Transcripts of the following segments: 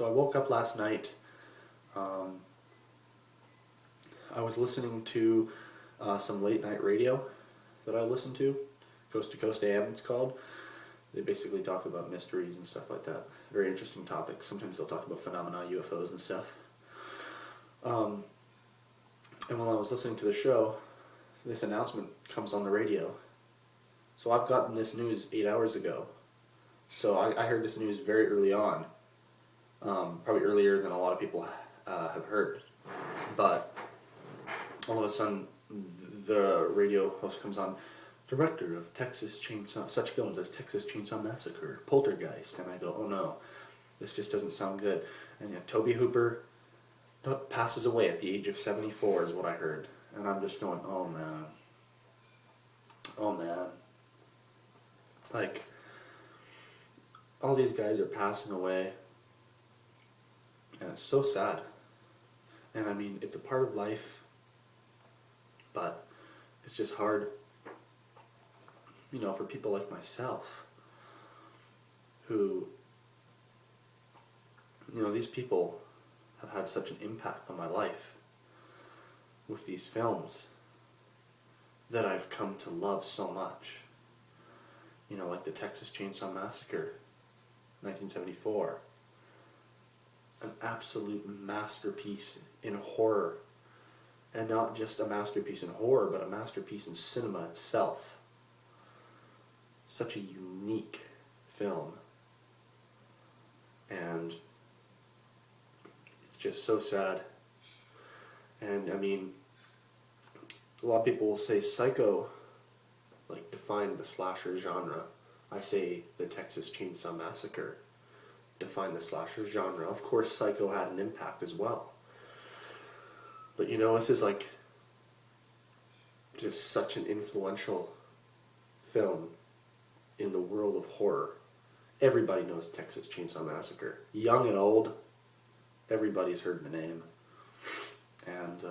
So I woke up last night. I was listening to some late night radio that I listen to. Coast to Coast AM it's called. They basically talk about mysteries and stuff like that. Very interesting topics. Sometimes they'll talk about phenomena, UFOs and stuff. And while I was listening to the show, this announcement comes on the radio. So I've gotten this news 8 hours ago. So I heard this news very early on. Probably earlier than a lot of people have heard. But all of a sudden, the radio host comes on, director of such films as Texas Chainsaw Massacre, Poltergeist, and I go, oh no, this just doesn't sound good. And Tobe Hooper passes away at the age of 74 is what I heard. And I'm just going, oh man. Like, all these guys are passing away, and it's so sad. And I mean, it's a part of life, but it's just hard, for people like myself, who, these people have had such an impact on my life with these films that I've come to love so much. Like the Texas Chainsaw Massacre, 1974. An absolute masterpiece in horror. And not just a masterpiece in horror, but a masterpiece in cinema itself. Such a unique film. And it's just so sad. And I mean, a lot of people will say Psycho defined the slasher genre. I say the Texas Chainsaw Massacre defined the slasher genre. Of course, Psycho had an impact as well. But this is just such an influential film in the world of horror. Everybody knows Texas Chainsaw Massacre. Young and old, everybody's heard the name. And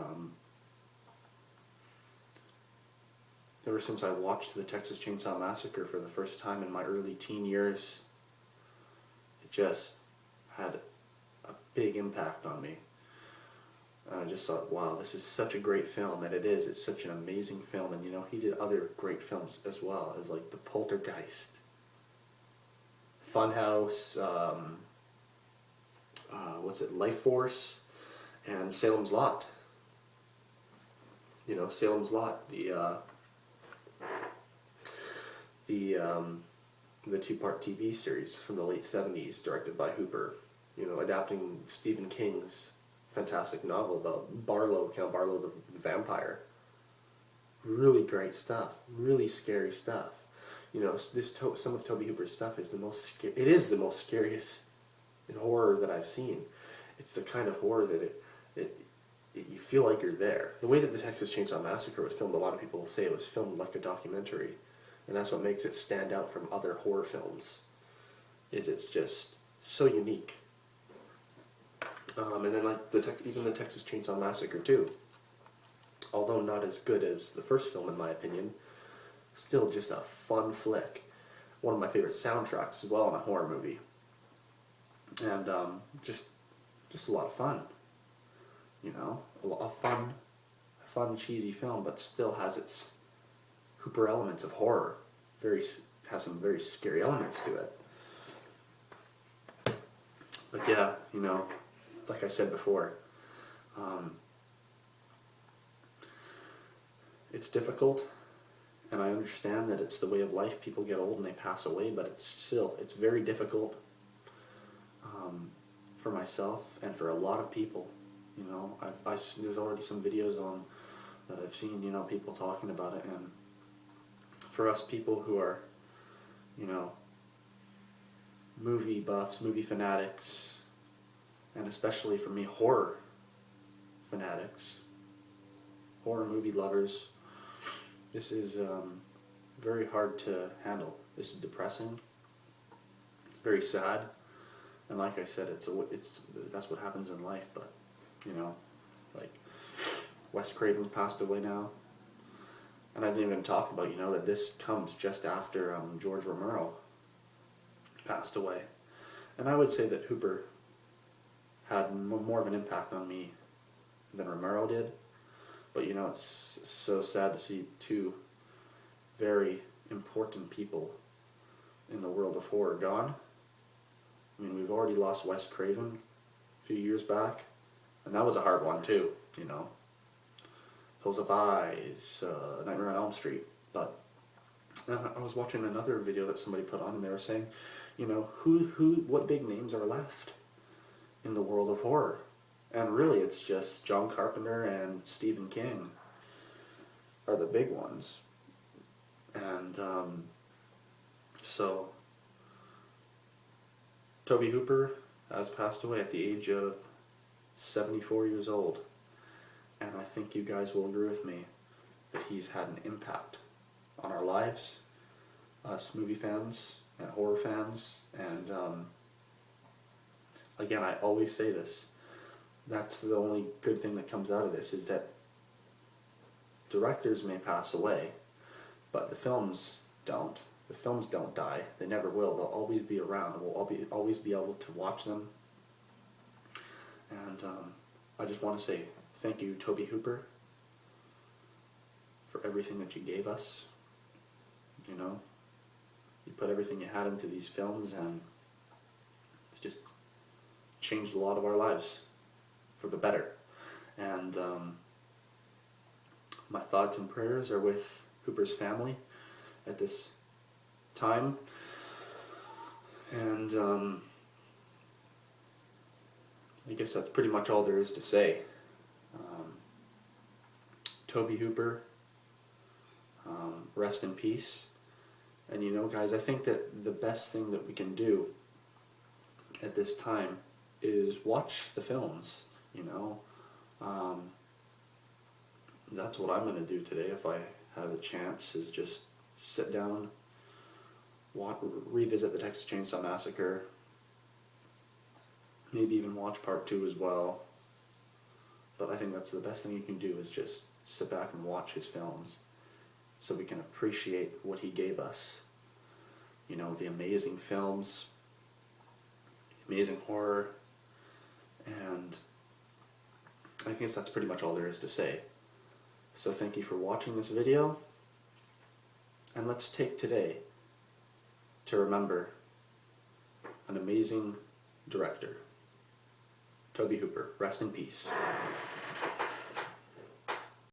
ever since I watched the Texas Chainsaw Massacre for the first time in my early teen years, it just had a big impact on me. And I just thought, wow, this is such a great film, and it is. It's such an amazing film, and he did other great films as well, as The Poltergeist, Funhouse, Life Force, and Salem's Lot. Salem's Lot, the two-part TV series from the late 70s, directed by Hooper, adapting Stephen King's fantastic novel about Count Barlow the vampire. Really great stuff, really scary stuff. Some of Tobe Hooper's stuff is it is the most scariest in horror that I've seen. It's the kind of horror that you feel like you're there. The way that the Texas Chainsaw Massacre was filmed, a lot of people will say it was filmed like a documentary. And that's what makes it stand out from other horror films, is it's just so unique. And then even the Texas Chainsaw Massacre too, although not as good as the first film in my opinion, still just a fun flick. One of my favorite soundtracks as well in a horror movie. And just a lot of fun. A fun cheesy film, but still has its Hooper elements of horror. Has some very scary elements to it. But yeah, like I said before, it's difficult, and I understand that it's the way of life. People get old and they pass away, but it's very difficult for myself and for a lot of people. There's already some videos that I've seen, people talking about it, and for us people who are, movie buffs, movie fanatics, and especially for me, horror fanatics, horror movie lovers, this is very hard to handle. This is depressing. It's very sad, and like I said, that's what happens in life. But Wes Craven's passed away now. And I didn't even talk about, that this comes just after George Romero passed away. And I would say that Hooper had more of an impact on me than Romero did. But you know, it's so sad to see two very important people in the world of horror gone. I mean, we've already lost Wes Craven a few years back, and that was a hard one too, you know. Hills of Eyes, Nightmare on Elm Street. But I was watching another video that somebody put on, and they were saying, you know, what big names are left in the world of horror? And really, it's just John Carpenter and Stephen King are the big ones. And so, Tobe Hooper has passed away at the age of 74 years old. And I think you guys will agree with me that he's had an impact on our lives, us movie fans and horror fans. And again, I always say this, that's the only good thing that comes out of this, is that directors may pass away, but the films don't. The films don't die. They never will. They'll always be around. We'll always be able to watch them. And I just want to say thank you, Tobe Hooper, for everything that you gave us. You know, you put everything you had into these films, and it's just changed a lot of our lives for the better. And my thoughts and prayers are with Hooper's family at this time. And I guess that's pretty much all there is to say. Tobe Hooper, rest in peace. And you know, guys, I think that the best thing that we can do at this time is watch the films, you know. That's what I'm going to do today if I have a chance, is just sit down, revisit the Texas Chainsaw Massacre, maybe even watch part 2 as well. But I think that's the best thing you can do, is just sit back and watch his films so we can appreciate what he gave us. You know, the amazing films, the amazing horror, and I guess that's pretty much all there is to say. So thank you for watching this video, and let's take today to remember an amazing director, Tobe Hooper. Rest in peace.